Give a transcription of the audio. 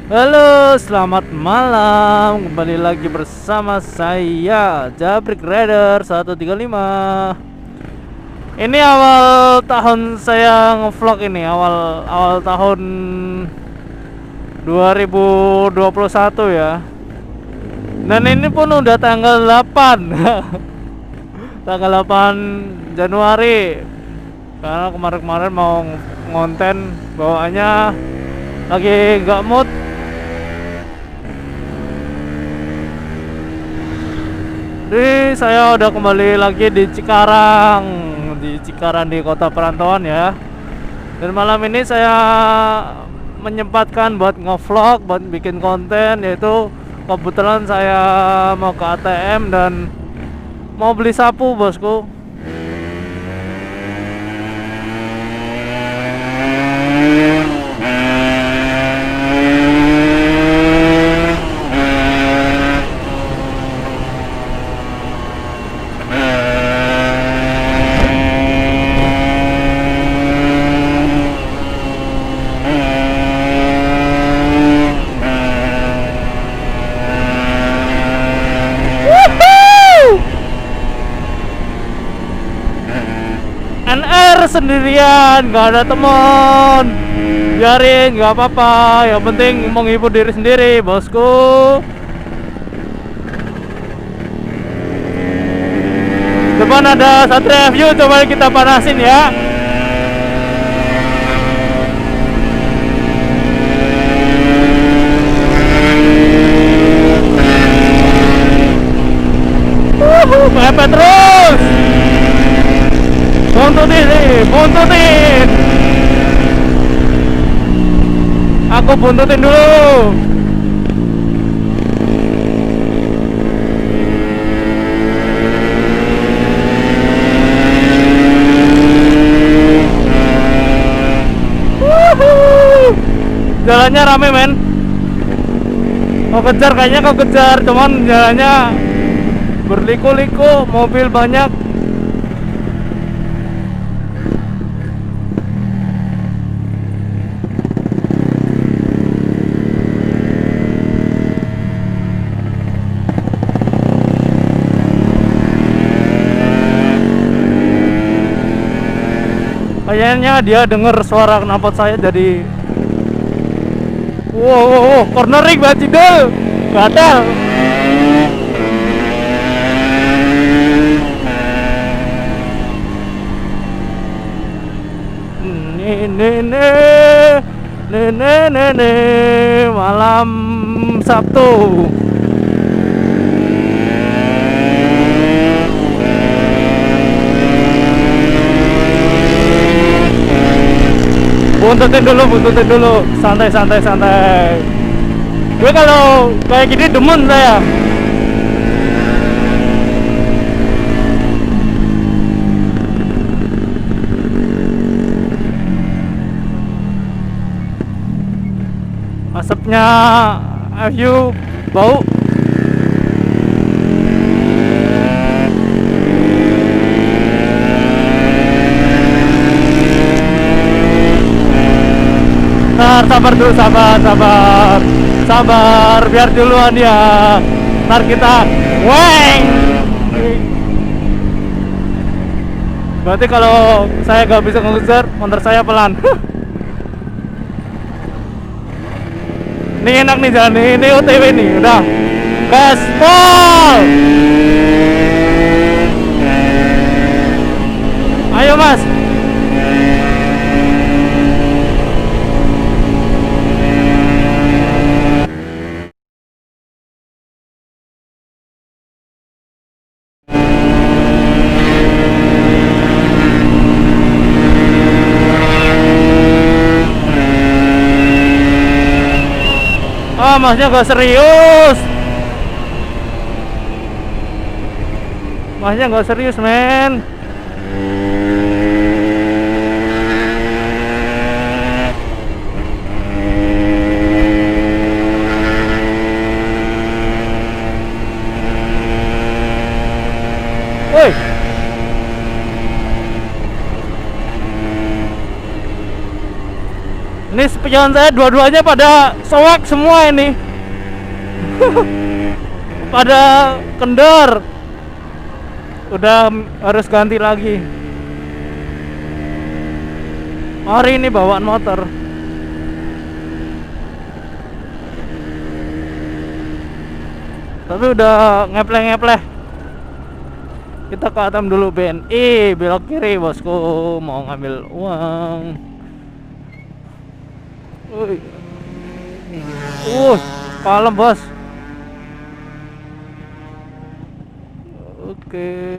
Halo, selamat malam. Kembali lagi bersama saya Jabrik Rider 135. Ini awal tahun saya ngevlog ini, awal awal tahun 2021 ya. Dan ini pun udah tanggal 8. Tanggal 8 Januari. Karena kemarin-kemarin mau ngonten bawaannya lagi nggak mood. Jadi saya udah kembali lagi di Cikarang di kota perantauan ya. Dan malam ini saya menyempatkan buat ngevlog, buat bikin konten, yaitu kebetulan saya mau ke ATM dan mau beli sapu, bosku. NR sendirian, nggak ada teman. Biarin, nggak apa-apa. Yang penting menghibur diri sendiri, bosku. Depan ada Satria View, coba kita panasin ya. Mepet terus. Buntutin nih, buntutin. Aku buntutin dulu. Jalannya rame, men. Kau kejar, kayaknya kau kejar, cuman jalannya berliku-liku, mobil banyak. Kayaknya dia dengar suara knalpot saya jadi wow, cornering banget Cidel. Gatel. Ini malam Sabtu. Buntutin dulu, santai. Gue kalau kayak gini demen saya. Asapnya FU bau. Sabar dulu, sabar, biar duluan ya. Ntar kita weng. Berarti kalau saya gak bisa ngejar, motor saya pelan. Ini enak nih jalan ini OTW nih, udah gaspol. Ayo mas. Ah, masnya gak serius. Masnya gak serius, men. Woi. Ini spion saya dua-duanya pada soak semua ini. Pada kendor. Udah harus ganti lagi. Hari ini bawaan motor. Tapi udah ngepleh-ngepleh. Kita ke ATM dulu BNI, belok kiri bosku, mau ngambil uang. Palem bos. Oke.